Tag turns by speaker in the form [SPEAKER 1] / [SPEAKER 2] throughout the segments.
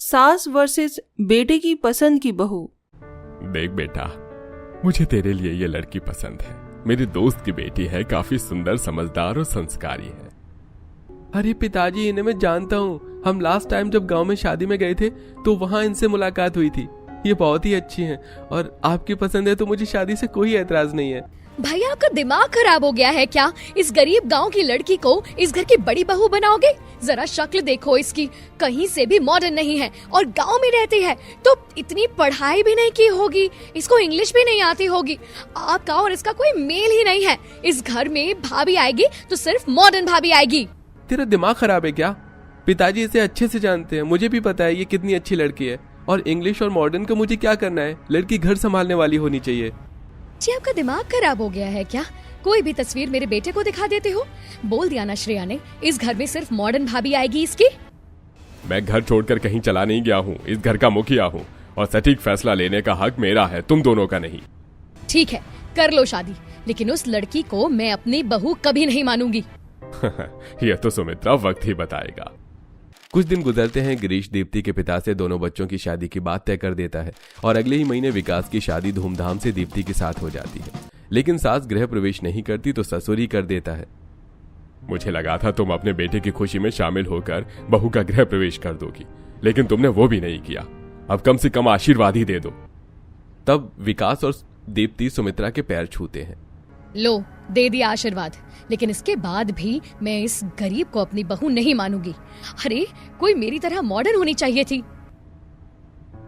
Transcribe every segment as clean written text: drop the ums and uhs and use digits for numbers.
[SPEAKER 1] सास वर्सेस बेटे की पसंद की बहू।
[SPEAKER 2] देख बेटा, मुझे तेरे लिए ये लड़की पसंद है। मेरी दोस्त की बेटी है, काफी सुंदर, समझदार और संस्कारी है।
[SPEAKER 3] अरे पिताजी, इन्हें मैं जानता हूँ। हम लास्ट टाइम जब गांव में शादी में गए थे तो वहां इनसे मुलाकात हुई थी। ये बहुत ही अच्छी हैं और आपकी पसंद है तो मुझे शादी से कोई एतराज नहीं है।
[SPEAKER 4] भैया, आपका दिमाग खराब हो गया है क्या? इस गरीब गांव की लड़की को इस घर की बड़ी बहू बनाओगे? जरा शक्ल देखो इसकी, कहीं से भी मॉडर्न नहीं है और गांव में रहती है तो इतनी पढ़ाई भी नहीं की होगी, इसको इंग्लिश भी नहीं आती होगी। आपका और इसका कोई मेल ही नहीं है। इस घर में भाभी आएगी तो सिर्फ मॉडर्न भाभी आएगी।
[SPEAKER 3] तेरा दिमाग खराब है क्या? पिताजी इसे अच्छे से जानते हैं, मुझे भी पता है ये कितनी अच्छी लड़की है। और इंग्लिश और मॉडर्न का मुझे क्या करना है? लड़की घर संभालने वाली होनी चाहिए।
[SPEAKER 4] जी, आपका दिमाग खराब हो गया है क्या? कोई भी तस्वीर मेरे बेटे को दिखा देते हो। बोल दिया ना श्रेया ने, इस घर में सिर्फ मॉडर्न भाभी आएगी इसकी।
[SPEAKER 2] मैं घर छोड़कर कहीं चला नहीं गया हूँ, इस घर का मुखिया हूँ और सटीक फैसला लेने का हक मेरा है, तुम दोनों का नहीं।
[SPEAKER 4] ठीक है, कर लो शादी, लेकिन उस लड़की को मैं अपनी बहू कभी नहीं मानूंगी।
[SPEAKER 2] यह तो सुमित्रा वक्त ही बताएगा।
[SPEAKER 3] कुछ दिन गुजरते हैं। गिरीश दीप्ति के पिता से दोनों बच्चों की शादी की बात तय कर देता है और अगले ही महीने विकास की शादी धूमधाम से दीप्ति के साथ हो जाती है। लेकिन सास गृह प्रवेश नहीं करती तो ससुर ही कर देता है।
[SPEAKER 2] मुझे लगा था तुम अपने बेटे की खुशी में शामिल होकर बहू का गृह प्रवेश कर दोगी, लेकिन तुमने वो भी नहीं किया। अब कम से कम आशीर्वाद ही दे दो।
[SPEAKER 3] तब विकास और दीप्ति सुमित्रा के पैर छूते हैं।
[SPEAKER 4] लो, दे दिया आशीर्वाद, लेकिन इसके बाद भी मैं इस गरीब को अपनी बहू नहीं मानूंगी। अरे, कोई मेरी तरह मॉडर्न होनी चाहिए थी।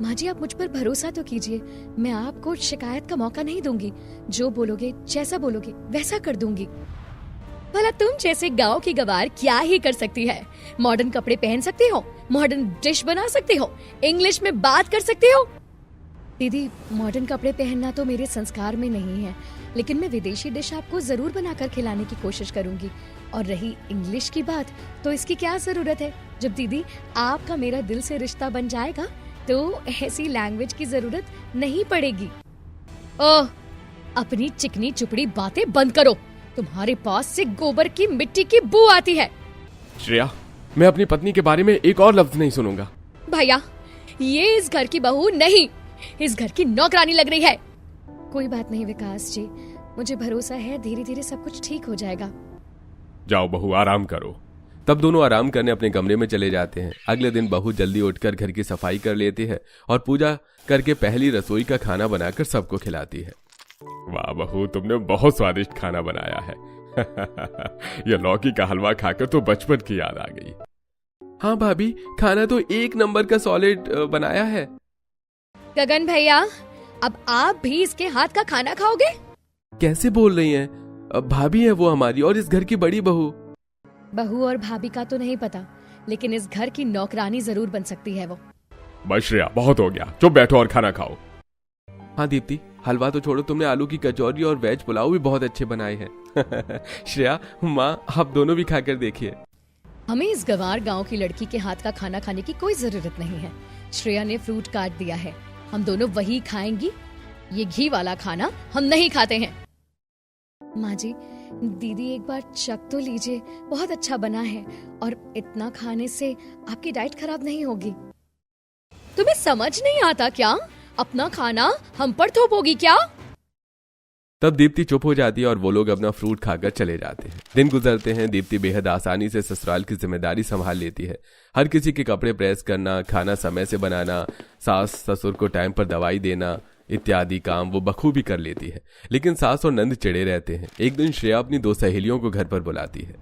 [SPEAKER 4] माँ जी, आप मुझ पर भरोसा तो कीजिए, मैं आपको शिकायत का मौका नहीं दूंगी। जो बोलोगे, जैसा बोलोगे वैसा कर दूंगी। भला तुम जैसे गांव की गवार क्या ही कर सकती है? मॉडर्न कपड़े पहन सकती हो, मॉडर्न डिश बना सकती हो, इंग्लिश में बात कर सकती हो। दीदी, मॉडर्न कपड़े पहनना तो मेरे संस्कार में नहीं है, लेकिन मैं विदेशी डिश आपको जरूर बनाकर खिलाने की कोशिश करूंगी। और रही इंग्लिश की बात, तो इसकी क्या जरूरत है? जब दीदी आपका मेरा दिल से रिश्ता बन जाएगा तो ऐसी लैंग्वेज की जरूरत नहीं पड़ेगी। ओह, अपनी चिकनी चुपड़ी बातें बंद करो। तुम्हारे पास से गोबर की मिट्टी की बू आती है।
[SPEAKER 3] श्रेया, मैं अपनी पत्नी के बारे में एक और लफ्ज नहीं सुनूंगा।
[SPEAKER 4] भैया, ये इस घर की बहू नहीं, इस घर की नौकरानी लग रही है। कोई बात नहीं विकास जी, मुझे भरोसा है धीरे धीरे सब कुछ ठीक हो जाएगा।
[SPEAKER 2] जाओ बहू, आराम करो।
[SPEAKER 3] तब दोनों आराम करने अपने कमरे में चले जाते हैं। अगले दिन बहू जल्दी उठकर घर की सफाई कर लेती है और पूजा करके पहली रसोई का खाना बनाकर सबको खिलाती है।
[SPEAKER 2] वाह बहू, तुमने बहुत स्वादिष्ट खाना बनाया है। यह लौकी का हलवा खाकर तो बचपन की याद आ गई।
[SPEAKER 3] हाँ भाभी, खाना तो एक नंबर का सॉलिड बनाया है।
[SPEAKER 4] गगन भैया, अब आप भी इसके हाथ का खाना खाओगे?
[SPEAKER 3] कैसे बोल रही हैं? भाभी है वो हमारी और इस घर की बड़ी बहू।
[SPEAKER 4] बहू और भाभी का तो नहीं पता, लेकिन इस घर की नौकरानी जरूर बन सकती है वो।
[SPEAKER 2] बस श्रेया, बहुत हो गया, चुप बैठो और खाना खाओ।
[SPEAKER 3] हाँ दीप्ति, हलवा तो छोड़ो, तुमने आलू की कचौरी और वेज पुलाव भी बहुत अच्छे बनाए हैं। श्रेया, माँ आप दोनों भी खाकर देखिए।
[SPEAKER 4] हमें इस गंवार गांव की लड़की के हाथ का खाना खाने की कोई जरूरत नहीं है। श्रेया ने फ्रूट काट दिया है, हम दोनों वही खाएंगी। ये घी वाला खाना हम नहीं खाते हैं। माँ जी, दीदी एक बार चख तो लीजिए, बहुत अच्छा बना है और इतना खाने से आपकी डाइट खराब नहीं होगी। तुम्हें समझ नहीं आता क्या? अपना खाना हम पर थोपोगी क्या?
[SPEAKER 3] तब दीप्ति चुप हो जाती है और वो लोग अपना फ्रूट खाकर चले जाते हैं। दिन गुजरते हैं। दीप्ति बेहद आसानी से ससुराल की जिम्मेदारी संभाल लेती है। हर किसी के कपड़े प्रेस करना, खाना समय से बनाना, सास ससुर को टाइम पर दवाई देना इत्यादि काम वो बखूबी कर लेती है। लेकिन सास और नंद चिढ़े रहते हैं। एक दिन श्रेया अपनी दो सहेलियों को घर पर बुलाती है।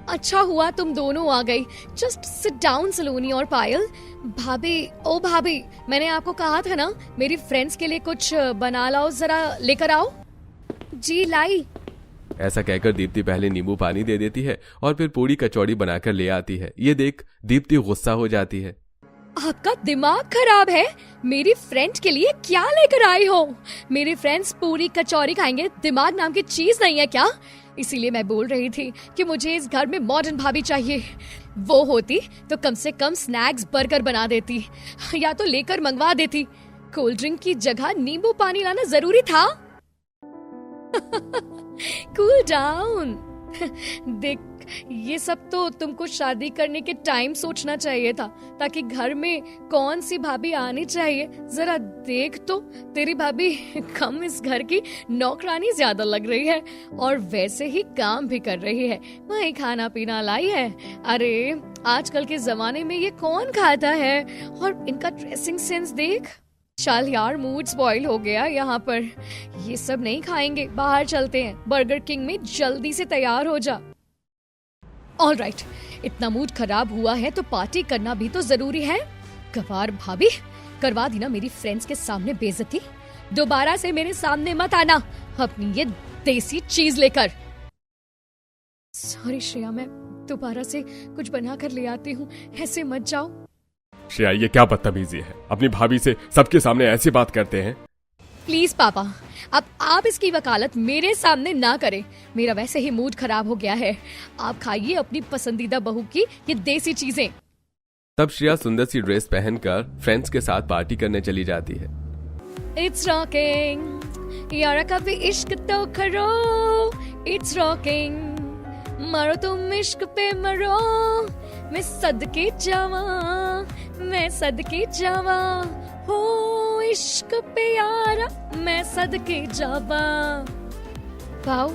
[SPEAKER 4] अच्छा हुआ तुम दोनों आ गई। जस्ट सिट डाउन सलोनी और पायल। भाभी, ओ भाभी, मैंने आपको कहा था ना मेरी फ्रेंड्स के लिए कुछ बना लाओ, जरा लेकर आओ। जी लाई।
[SPEAKER 3] ऐसा कहकर दीप्ति पहले नींबू पानी दे देती है और फिर पूरी कचौड़ी बनाकर ले आती है। ये देख दीप्ति गुस्सा हो जाती है।
[SPEAKER 4] आपका दिमाग खराब है? मेरी फ्रेंड के लिए क्या लेकर आई हो? मेरे फ्रेंड्स पूरी कचौरी खाएंगे, दिमाग नाम की चीज नहीं है क्या? इसीलिए मैं बोल रही थी कि मुझे इस घर में मॉडर्न भाभी चाहिए। वो होती तो कम से कम स्नैक्स बर्गर बना देती या तो लेकर मंगवा देती। कोल्ड ड्रिंक की जगह नींबू पानी लाना जरूरी था। Cool down. देख, ये सब तो तुमको शादी करने के टाइम सोचना चाहिए था, ताकि घर में कौन सी भाभी आनी चाहिए। जरा देख तो, तेरी भाभी कम इस घर की नौकरानी ज्यादा लग रही है और वैसे ही काम भी कर रही है, वही खाना पीना लाई है। अरे आजकल के जमाने में ये कौन खाता है? और इनका ड्रेसिंग सेंस देख। चल यार, मूड स्पॉइल हो गया यहाँ पर। ये सब नहीं खाएंगे, बाहर चलते हैं, बर्गर किंग में जल्दी से तैयार हो जा। ऑलराइट, इतना मूड खराब हुआ है तो पार्टी करना भी तो जरूरी है। गवार भाभी, करवा दी ना मेरी फ्रेंड्स के सामने बेइज्जती। दोबारा से मेरे सामने मत आना अपनी ये देसी चीज लेकर। सॉरी श्रेया, मैं दोबारा से कुछ बना कर ले आती हूँ, ऐसे मत जाओ।
[SPEAKER 2] श्रेया, ये क्या बदतमीजी है? अपनी भाभी से सबके सामने ऐसी बात करते हैं?
[SPEAKER 4] प्लीज पापा, अब आप इसकी वकालत मेरे सामने ना करें। मेरा वैसे ही मूड खराब हो गया है। आप खाइए अपनी पसंदीदा बहू की ये देसी चीजें।
[SPEAKER 3] तब श्रेया सुंदर सी ड्रेस पहनकर फ्रेंड्स के साथ पार्टी करने चली जाती है।
[SPEAKER 4] इट्स रॉकिंग यारा, कभी इश्क तो करो। इट्स रॉकिंग, मरो तुम इश्क पे मरो। मैं सदके जावा, मैं सदके जावा, हो इश्क पे यारा, मैं सदके जावा। वाओ,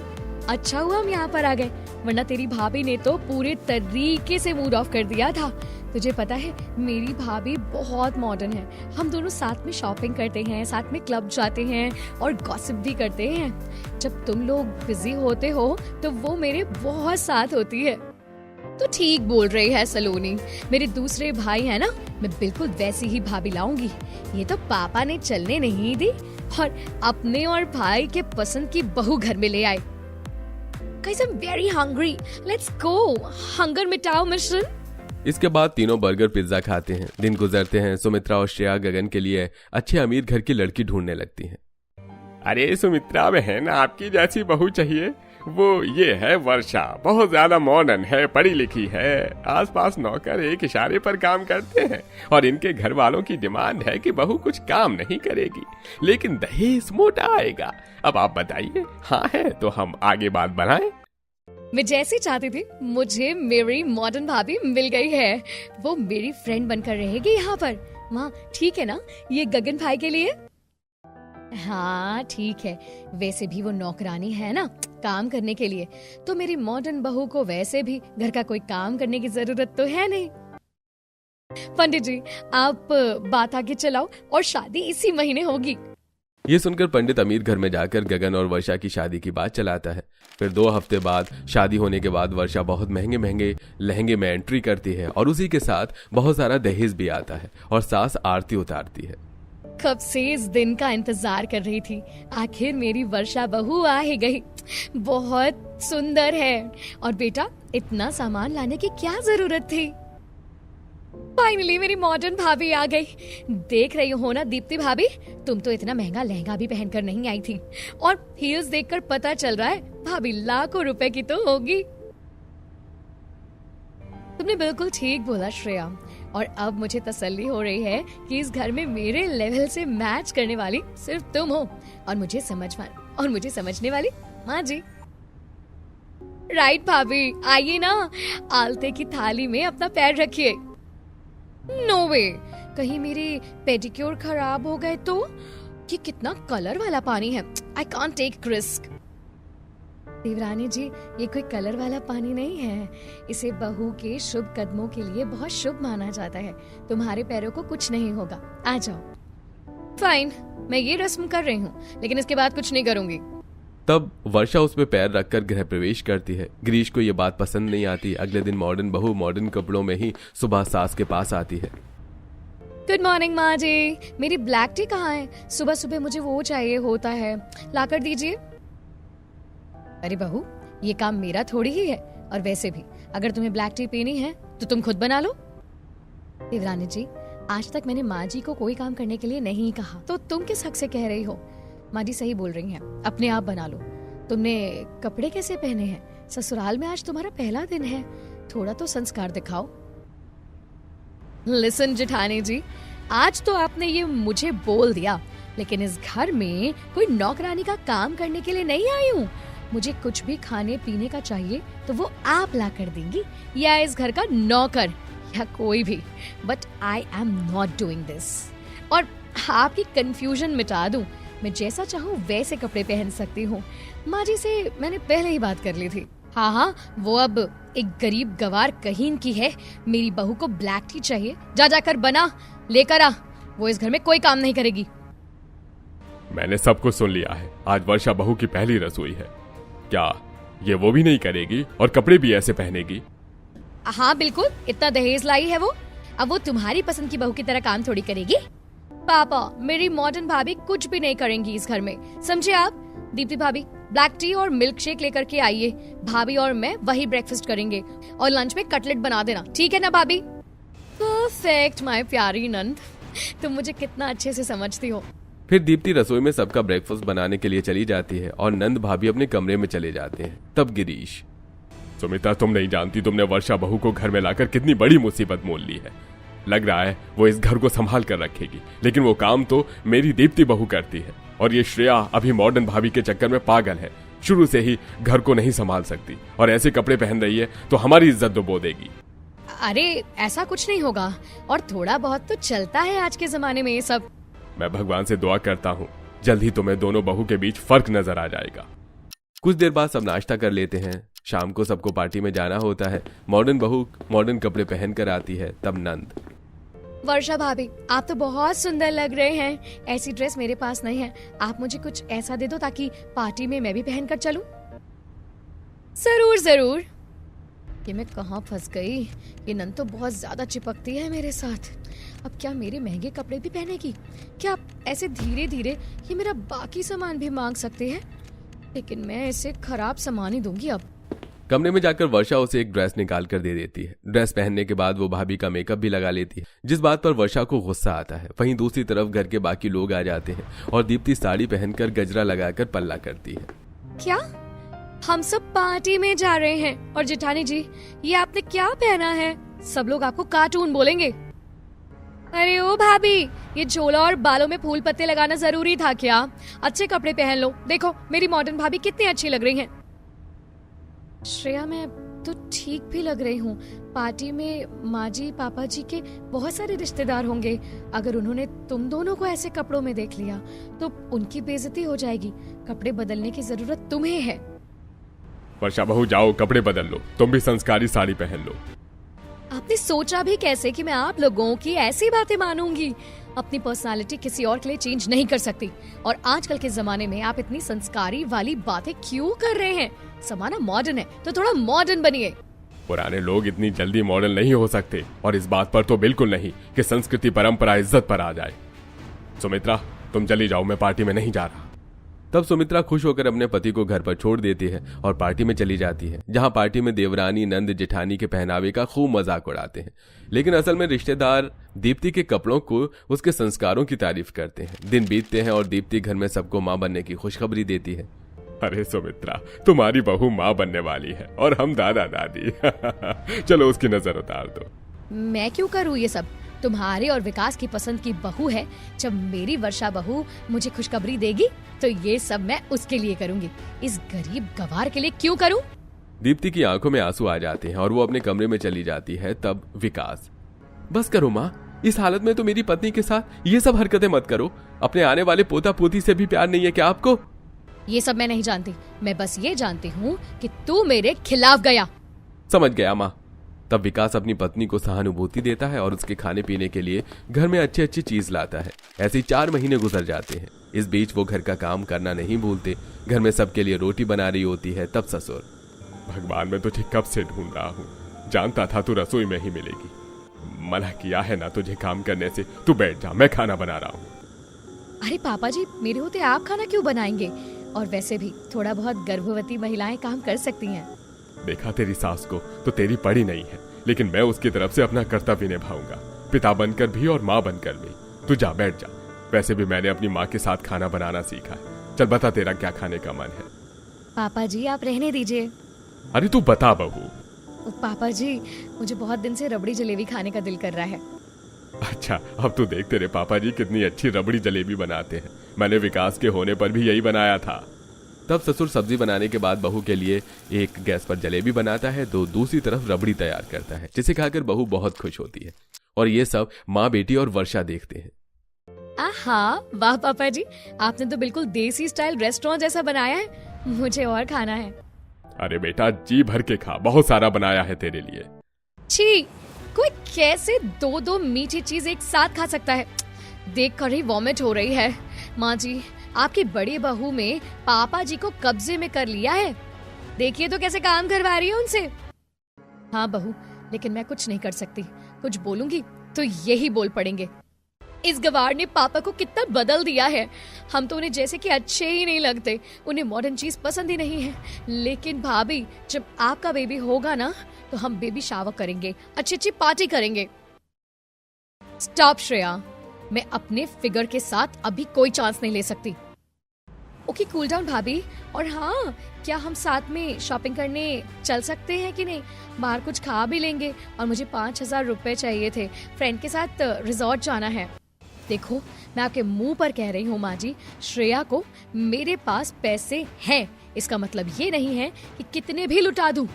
[SPEAKER 4] अच्छा हुआ हम यहाँ पर आ गए, वरना तेरी भाभी ने तो पूरे तरीके से मूड ऑफ कर दिया था। तुझे पता है मेरी भाभी बहुत मॉडर्न है। हम दोनों साथ में शॉपिंग करते हैं, साथ में क्लब जाते हैं और गॉसिप भी करते हैं। जब तुम लोग बिजी होते हो तो वो मेरे बहुत साथ होती है। तो ठीक बोल रही है सलोनी, मेरे दूसरे भाई है ना, मैं बिल्कुल वैसी ही भाभी लाऊंगी। ये तो पापा ने चलने नहीं दी और अपने और भाई के पसंद की बहू घर में ले आए। Guys, I'm very hungry. Let's go. Hunger मिटाओ मिशन।
[SPEAKER 3] इसके बाद तीनों बर्गर पिज्जा खाते हैं। दिन गुजरते हैं। सुमित्रा और श्रेया गगन के लिए अच्छे अमीर घर की लड़की ढूंढने लगती हैं।
[SPEAKER 2] अरे सुमित्रा बहन, आपकी जैसी बहू चाहिए। वो ये है वर्षा, बहुत ज्यादा मॉडर्न है, पढ़ी लिखी है, आसपास नौकर एक इशारे पर काम करते हैं और इनके घर वालों की डिमांड है कि बहू कुछ काम नहीं करेगी लेकिन दहेज मोटा आएगा। अब आप बताइए, हाँ है तो हम आगे बात बढ़ाएं।
[SPEAKER 4] मैं जैसी चाहती थी, मुझे मेरी मॉडर्न भाभी मिल गई है। वो मेरी फ्रेंड बनकर रहेगी यहाँ पर। माँ ठीक है ना ये गगन भाई के लिए? हाँ ठीक है, वैसे भी वो नौकरानी है ना काम करने के लिए, तो मेरी मॉडर्न बहू को वैसे भी घर का कोई काम करने की जरूरत तो है नहीं। पंडित जी आप बात आगे चलाओ और शादी इसी महीने होगी।
[SPEAKER 3] ये सुनकर पंडित अमीर घर में जाकर गगन और वर्षा की शादी की बात चलाता है। फिर 2 हफ्ते बाद शादी होने के बाद वर्षा बहुत महंगे महंगे लहंगे में एंट्री करती है और उसी के साथ बहुत सारा दहेज भी आता है और सास आरती उतारती है।
[SPEAKER 4] कब से इस दिन का इंतजार कर रही थी, आखिर मेरी वर्षा बहू आ ही गई। बहुत सुंदर है और बेटा इतना सामान लाने की क्या जरूरत थी। फाइनली मेरी मॉडर्न भाभी आ गई। देख रही हो ना दीप्ति भाभी, तुम तो इतना महंगा लहंगा भी पहनकर नहीं आई थी और हील्स देखकर पता चल रहा है भाभी लाखों रुपए की तो होगी। तुमने बिल्कुल ठीक बोला श्रेया, और अब मुझे तसल्ली हो रही है कि इस घर में मेरे लेवल से मैच करने वाली सिर्फ तुम हो और मुझे समझने वाली माँ जी। राइट भाभी, आइए ना, आलते की थाली में अपना पैर रखिए। नो वे, कहीं मेरे पेडिक्योर खराब हो गए तो? ये कितना कलर वाला पानी है, आई कांट टेक रिस्क। देवरानी जी ये कोई कलर वाला पानी नहीं है, इसे बहू के शुभ कदमों के लिए बहुत शुभ माना जाता है। तुम्हारे पैरों को कुछ नहीं होगा, आ जाओ। फाइन, मैं ये रस्म कर रही हूँ लेकिन इसके बाद कुछ नहीं करूंगी।
[SPEAKER 3] तब वर्षा उसमें पैर रखकर गृह प्रवेश करती है। गिरीश को ये बात पसंद नहीं आती। अगले दिन मॉडर्न बहू मॉडर्न कपड़ों में ही सुबह सास के पास आती है।
[SPEAKER 4] गुड मॉर्निंग माँ जी, मेरी ब्लैक टी कहाँ है? सुबह सुबह मुझे वो चाहिए होता है, लाकर दीजिए। अरे बहू, ये काम मेरा थोड़ी ही है, और वैसे भी अगर तुम्हें ब्लैक टी पीनी है तो तुम खुद बना लो। देवरानी जी, आज तक मैंने माँ जी को कोई काम करने के लिए नहीं कहा, तो तुम किस हक से कह रही हो? माँ जी सही बोल रही हैं, अपने आप बना लो। तुमने कपड़े कैसे पहने हैं? ससुराल में आज तुम्हारा पहला दिन है, थोड़ा तो संस्कार दिखाओ। लिसन जेठानी जी, आज तो आपने ये मुझे बोल दिया, लेकिन इस घर में कोई नौकरानी का काम करने के लिए नहीं आई हूँ। मुझे कुछ भी खाने पीने का चाहिए तो वो आप ला कर देंगी, या इस घर का नौकर या कोई भी, but I am not doing this. और आपकी कंफ्यूजन मिटा दूं, मैं जैसा चाहूँ वैसे कपड़े पहन सकती हूँ। माँ जी से मैंने पहले ही बात कर ली थी। हाँ, वो अब एक गरीब गवार कहीन की है। मेरी बहू को ब्लैक टी चाहिए, जाकर बना लेकर आ, वो इस घर में कोई काम नहीं करेगी।
[SPEAKER 2] मैंने सब कुछ सुन लिया है। आज वर्षा बहू की पहली रसोई है। क्या ये वो भी नहीं करेगी और कपड़े भी ऐसे पहनेगी?
[SPEAKER 4] हाँ बिल्कुल, इतना दहेज लाई है वो, अब वो तुम्हारी पसंद की बहू की तरह काम थोड़ी करेगी। पापा, मेरी मॉडर्न भाभी कुछ भी नहीं करेंगी इस घर में, समझे आप? दीप्ति भाभी, ब्लैक टी और मिल्क शेक लेकर के आइए। भाभी और मैं वही ब्रेकफास्ट करेंगे और लंच में कटलेट बना देना, ठीक है ना भाभी? परफेक्ट माय प्यारी नंद, तुम मुझे कितना अच्छे से समझती हो।
[SPEAKER 3] फिर दीप्ति रसोई में सबका ब्रेकफास्ट बनाने के लिए चली जाती है और नंद भाभी अपने कमरे में चले जाते हैं। तब गिरीश,
[SPEAKER 2] सुमित्रा, तुम नहीं जानती तुमने वर्षा बहू को घर में लाकर कितनी बड़ी मुसीबत मोल ली है। लग रहा है वो इस घर को संभाल कर रखेगी, लेकिन वो काम तो मेरी दीप्ति बहू करती है। और ये श्रेया अभी मॉडर्न भाभी के चक्कर में पागल है, शुरू से ही घर को नहीं संभाल सकती और ऐसे कपड़े पहन रही है तो हमारी इज्जत डुबो देगी।
[SPEAKER 4] अरे ऐसा कुछ नहीं होगा, और थोड़ा बहुत तो चलता है आज के जमाने में ये सब।
[SPEAKER 2] मैं भगवान से दुआ करता हूँ जल्द ही तुम्हें दोनों बहू के बीच फर्क नजर आ जाएगा।
[SPEAKER 3] कुछ देर बाद सब नाश्ता कर लेते हैं। शाम को सबको पार्टी में जाना होता है। मॉडर्न बहू मॉडर्न कपड़े पहन कर आती है। तब नंद,
[SPEAKER 4] वर्षा भाभी, आप तो बहुत सुंदर लग रहे हैं। ऐसी ड्रेस मेरे पास नहीं है, आप मुझे कुछ ऐसा दे दो ताकि पार्टी में मैं भी पहनकर चलूं। जरूर जरूर। ये मैं कहाँ फंस गई? ये नंद तो बहुत ज्यादा चिपकती है मेरे साथ। अब क्या मेरे महंगे कपड़े भी पहनेगी? क्या ऐसे धीरे धीरे ये मेरा बाकी सामान भी मांग सकते हैं? लेकिन मैं इसे खराब सामान ही दूंगी अब।
[SPEAKER 3] कमरे में जाकर वर्षा उसे एक ड्रेस निकाल कर दे देती है। ड्रेस पहनने के बाद वो भाभी का मेकअप भी लगा लेती है, जिस बात पर वर्षा को गुस्सा आता है। वहीं दूसरी तरफ घर के बाकी लोग आ जाते हैं और दीप्ति साड़ी पहनकर गजरा लगाकर पल्ला करती है।
[SPEAKER 4] क्या हम सब पार्टी में जा रहे हैं? और जेठानी जी, ये आपने क्या पहना है? सब लोग आपको कार्टून बोलेंगे। अरे ओ भाभी, ये झोला और बालों में फूल पत्ते लगाना जरूरी था क्या? अच्छे कपड़े पहन लो, देखो मेरी मॉडर्न भाभी कितनी अच्छी लग रही हैं। श्रेया, मैं तो ठीक भी लग रही हूँ। पार्टी में माँ जी पापा जी के बहुत सारे रिश्तेदार होंगे। अगर उन्होंने तुम दोनों को ऐसे कपड़ों में देख लिया तो उनकी बेइज्जती हो जाएगी। कपड़े बदलने की जरूरत तुम्हें है।
[SPEAKER 2] वर्षा बहू, जाओ कपड़े बदल लो, तुम भी संस्कारी साड़ी पहन लो।
[SPEAKER 4] आपने सोचा भी कैसे कि मैं आप लोगों की ऐसी बातें मानूंगी? अपनी पर्सनालिटी किसी और के लिए चेंज नहीं कर सकती, और आजकल के जमाने में आप इतनी संस्कारी वाली बातें क्यों कर रहे हैं? जमाना मॉडर्न है तो थोड़ा मॉडर्न बनिए।
[SPEAKER 2] पुराने लोग इतनी जल्दी मॉडर्न नहीं हो सकते, और इस बात पर तो बिल्कुल नहीं कि संस्कृति परंपरा इज्जत पर आ जाए। सुमित्रा, तुम चली जाओ, मैं पार्टी में नहीं जा रहा।
[SPEAKER 3] तब सुमित्रा खुश होकर अपने पति को घर पर छोड़ देती है और पार्टी में चली जाती है, जहां पार्टी में देवरानी नंद जेठानी के पहनावे का खूब मजाक उड़ाते हैं। लेकिन असल में रिश्तेदार दीप्ति के कपड़ों को, उसके संस्कारों की तारीफ करते हैं। दिन बीतते हैं और दीप्ति घर में सबको मां बनने की खुशखबरी देती है।
[SPEAKER 2] अरे सुमित्रा, तुम्हारी बहू माँ बनने वाली है और हम दादा दादी। चलो उसकी नजर उतार दो।
[SPEAKER 4] मैं क्यों करूँ ये सब? तुम्हारे और विकास की पसंद की बहू है। जब मेरी वर्षा बहू मुझे खुशखबरी देगी तो ये सब मैं उसके लिए करूंगी, इस गरीब गवार के लिए क्यों करूं?
[SPEAKER 3] दीप्ति की आंखों में आंसू आ जाते हैं और वो अपने कमरे में चली जाती है। तब विकास, बस करो माँ, इस हालत में तो मेरी पत्नी के साथ ये सब हरकतें मत करो। अपने आने वाले पोता पोती से भी प्यार नहीं है क्या आपको?
[SPEAKER 4] ये सब मैं नहीं जानती, मैं बस ये जानती हूँ कि तू मेरे खिलाफ गया।
[SPEAKER 3] समझ गया माँ। तब विकास अपनी पत्नी को सहानुभूति देता है और उसके खाने पीने के लिए घर में अच्छी अच्छी चीज लाता है। ऐसे 4 महीने गुजर जाते हैं। इस बीच वो घर का काम करना नहीं भूलते। घर में सबके लिए रोटी बना रही होती है। तब ससुर,
[SPEAKER 2] भगवान, मैं तुझे कब से ढूंढ रहा हूँ, जानता था तू रसोई में ही मिलेगी। मना किया है ना तुझे काम करने से, तू बैठ जा, मैं खाना बना रहा हूँ।
[SPEAKER 4] अरे पापा जी, मेरे होते आप खाना क्यों बनाएंगे? और वैसे भी थोड़ा बहुत गर्भवती महिलाएं काम कर सकती हैं।
[SPEAKER 2] देखा तेरी सास को तो तेरी पड़ी नहीं है, लेकिन मैं उसकी तरफ से अपना कर्तव्य निभाऊंगा, पिता बनकर भी और माँ बनकर भी। तू जा, बैठ जा। वैसे भी मैंने अपनी माँ के साथ खाना बनाना सीखा है। चल बता, तेरा क्या खाने का मन है?
[SPEAKER 4] पापा जी आप रहने दीजिए।
[SPEAKER 2] अरे तू बता बहू।
[SPEAKER 4] पापा जी, मुझे बहुत दिन से रबड़ी जलेबी खाने का दिल कर रहा है।
[SPEAKER 2] अच्छा, अब तू देख, तेरे पापा जी कितनी अच्छी रबड़ी जलेबी बनाते हैं। मैंने विकास के होने पर भी यही बनाया था।
[SPEAKER 3] तब ससुर सब्जी बनाने के बाद बहू के लिए एक गैस पर जलेबी बनाता है तो दूसरी तरफ रबड़ी तैयार करता है, जिसे खाकर बहू बहुत खुश होती है। और ये सब माँ, बेटी और वर्षा देखते हैं।
[SPEAKER 4] आहा, वाह पापा जी, आपने तो बिल्कुल देसी स्टाइल रेस्टोरेंट जैसा बनाया है। मुझे और खाना है।
[SPEAKER 2] अरे बेटा, जी भर के खा, बहुत सारा बनाया है तेरे लिए।
[SPEAKER 4] छी, कोई कैसे दो दो मीठी चीज एक साथ खा सकता है? देख कर ही वॉमिट हो रही है। माँ जी, आपकी बड़ी बहू में पापा जी को कब्जे में कर लिया है। देखिए तो कैसे काम करवा रही है उनसे। हाँ बहू, लेकिन मैं कुछ नहीं कर सकती। कुछ बोलूंगी तो यही बोल पड़ेंगे। इस गवार ने पापा को कितना बदल दिया है। हम तो उन्हें जैसे कि अच्छे ही नहीं लगते, उन्हें मॉडर्न चीज पसंद ही नहीं है। लेकिन भाभी, जब आपका बेबी होगा ना, तो हम बेबी शावर करेंगे, अच्छी अच्छी पार्टी करेंगे। स्टॉप श्रेया, मैं अपने फिगर के साथ अभी कोई चांस नहीं ले सकती। ओके, कूल डाउन भाभी। और हाँ, क्या हम साथ में शॉपिंग करने चल सकते हैं कि नहीं? बाहर कुछ खा भी लेंगे। और मुझे 5,000 रुपए चाहिए थे, फ्रेंड के साथ रिजॉर्ट जाना है। देखो, मैं आपके मुंह पर कह रही हूँ माँ जी, श्रेया को मेरे पास पैसे हैं। इसका मतलब ये नहीं है कि कितने भी लुटा दूं।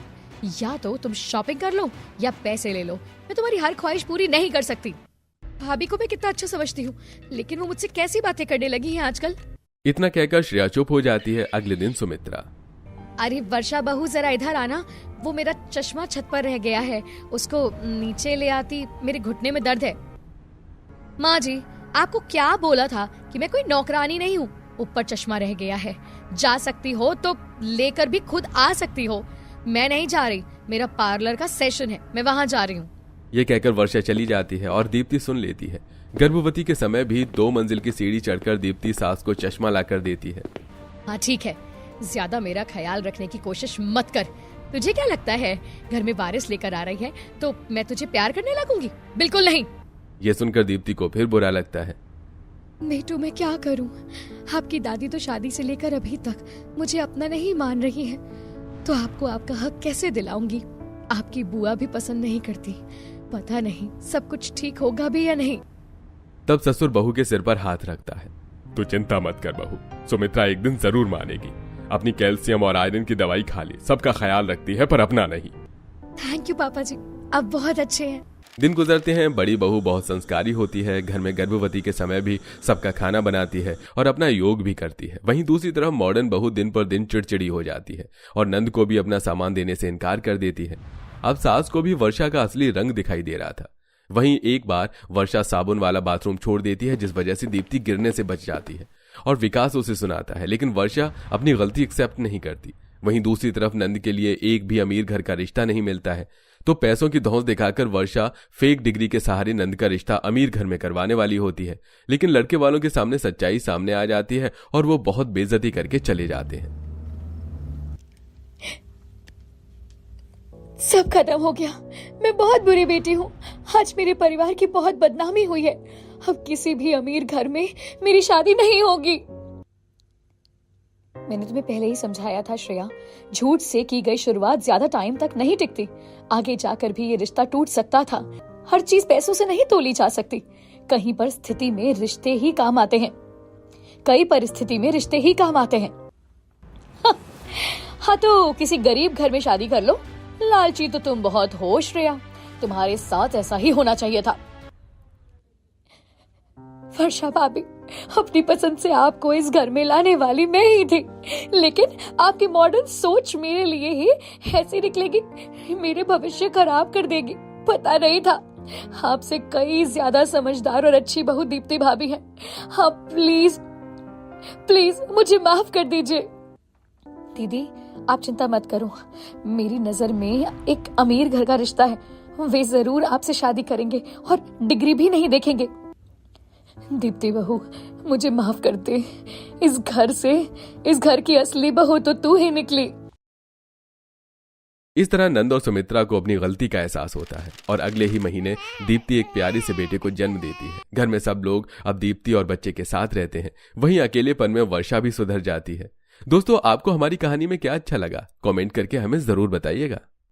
[SPEAKER 4] या तो तुम शॉपिंग कर लो या पैसे ले लो। मैं तुम्हारी हर ख्वाहिश पूरी नहीं कर सकती। भाभी को मैं कितना अच्छा समझती हूँ, लेकिन वो मुझसे कैसी बातें करने लगी है आजकल।
[SPEAKER 3] इतना कहकर श्रेया चुप हो जाती है। अगले दिन सुमित्रा,
[SPEAKER 4] अरे वर्षा बहू, जरा इधर आना। वो मेरा चश्मा छत पर रह गया है, उसको नीचे ले आती, मेरे घुटने में दर्द है। माँ जी, आपको क्या बोला था कि मैं कोई नौकरानी नहीं हूँ। ऊपर चश्मा रह गया है, जा सकती हो तो लेकर भी खुद आ सकती हो। मैं नहीं जा रही, मेरा पार्लर का सेशन है, मैं वहाँ जा रही हूँ।
[SPEAKER 3] ये कहकर वर्षा चली जाती है और दीप्ति सुन लेती है। गर्भवती के समय भी 2 मंजिल की सीढ़ी चढ़कर दीप्ति सास को चश्मा लाकर देती है।
[SPEAKER 4] हाँ ठीक है, ज्यादा मेरा ख्याल रखने की कोशिश मत कर। तुझे क्या लगता है घर में वारिस लेकर आ रही है तो मैं तुझे प्यार करने लगूंगी? बिल्कुल नहीं।
[SPEAKER 3] ये सुनकर दीप्ति को फिर बुरा लगता है।
[SPEAKER 4] बेटू, मैं क्या करूं? आपकी दादी तो शादी से लेकर अभी तक मुझे अपना नहीं मान रही है, तो आपको आपका हक कैसे दिलाऊंगी? आपकी बुआ भी पसंद नहीं करती। पता नहीं सब कुछ ठीक होगा भी या नहीं।
[SPEAKER 3] तब ससुर बहू के सिर पर हाथ रखता है।
[SPEAKER 2] तू चिंता मत कर बहू, सुमित्रा एक दिन जरूर मानेगी। अपनी कैल्शियम और आयरन की दवाई खा ले, सबका ख्याल रखती है पर अपना नहीं।
[SPEAKER 4] थैंक यू पापा जी, आप बहुत अच्छे हैं।
[SPEAKER 3] दिन गुजरते हैं। बड़ी बहू बहुत संस्कारी होती है, घर में गर्भवती के समय भी सबका खाना बनाती है और अपना योग भी करती है। वहीं दूसरी तरफ मॉडर्न बहू दिन पर दिन चिड़चिड़ी हो जाती है और नंद को भी अपना सामान देने से इनकार कर देती है। अब सास को भी वर्षा का असली रंग दिखाई दे रहा था। वहीं एक बार वर्षा साबुन वाला बाथरूम छोड़ देती है, जिस वजह से दीप्ति गिरने से बच जाती है और विकास उसे सुनाता है, लेकिन वर्षा अपनी गलती एक्सेप्ट नहीं करती। वहीं दूसरी तरफ नंद के लिए एक भी अमीर घर का रिश्ता नहीं मिलता है, तो पैसों की धौंस दिखाकर वर्षा फेक डिग्री के सहारे नंद का रिश्ता अमीर घर में करवाने वाली होती है। लेकिन लड़के वालों के सामने सच्चाई सामने आ जाती है और वो बहुत बेइज्जती करके चले जाते हैं।
[SPEAKER 4] सब खत्म हो गया। मैं बहुत बुरी बेटी हूँ। आज मेरे परिवार की बहुत बदनामी हुई है। अब किसी भी अमीर घर में मेरी शादी नहीं होगी। मैंने तुम्हें पहले ही समझाया था श्रेया, झूठ से की गई शुरुआत ज्यादा टाइम तक नहीं टिकती। आगे जाकर भी ये रिश्ता टूट सकता था। हर चीज पैसों से नहीं तोली जा सकती। कहीं पर स्थिति में रिश्ते ही काम आते हैं। कई परिस्थिति में रिश्ते ही काम आते हैं। हाँ तो किसी गरीब घर में शादी कर लो। लालची तो तुम बहुत हो श्रेया, तुम्हारे साथ ऐसा ही होना चाहिए था। वर्षा भाभी, अपनी पसंद से आपको इस घर में लाने वाली मैं ही थी, लेकिन आपकी मॉडर्न सोच मेरे लिए ही ऐसी निकलेगी, मेरे भविष्य खराब कर देगी। पता नहीं था। आपसे कई ज्यादा समझदार और अच्छी बहू दीप्ति भाभी है। हाँ प्लीज प्लीज मुझे माफ कर दीजिए। दीदी आप चिंता मत करो, मेरी नजर में एक अमीर घर का रिश्ता है। वे जरूर आपसे शादी करेंगे और डिग्री भी नहीं देखेंगे। दीप्ति बहू मुझे माफ कर दे। इस घर की असली बहू तो तू ही निकली।
[SPEAKER 3] इस तरह नंद और सुमित्रा को अपनी गलती का एहसास होता है और अगले ही महीने दीप्ति एक प्यारे से बेटे को जन्म देती है। घर में सब लोग अब दीप्ति और बच्चे के साथ रहते हैं। वहीं अकेलेपन में वर्षा भी सुधर जाती है। दोस्तों, आपको हमारी कहानी में क्या अच्छा लगा? कमेंट करके हमें जरूर बताइएगा।